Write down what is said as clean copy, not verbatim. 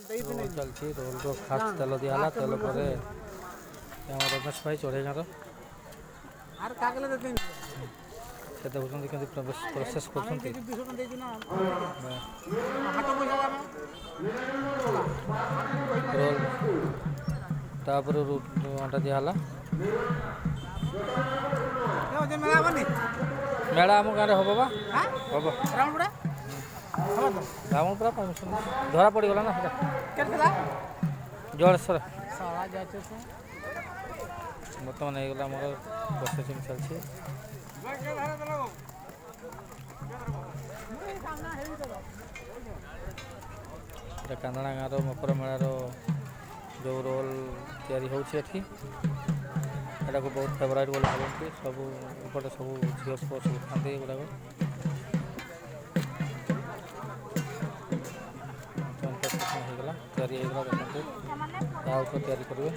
role चलती role रो fast तेल दिहला तेल पर रमेश भाई चढ़े गाँव से देखुं कि प्रोसेस कर रोल तापर अंडा दिहला मेला आम गाँव हम बा हम रावण पूरा परमिशन धरा पड़गला ना जड़ेश्वर बर्तमान होगा आम प्रोसेसिंग चलती कांदना गाँव मकर मेलार जो रोल तैयारी होती एटा को बहुत फेवरेट बोले भावती सब उपटे सब झील पुआ सब खाते गुड़ाक होगा तैयारी होगा देखते तैयारी करेंगे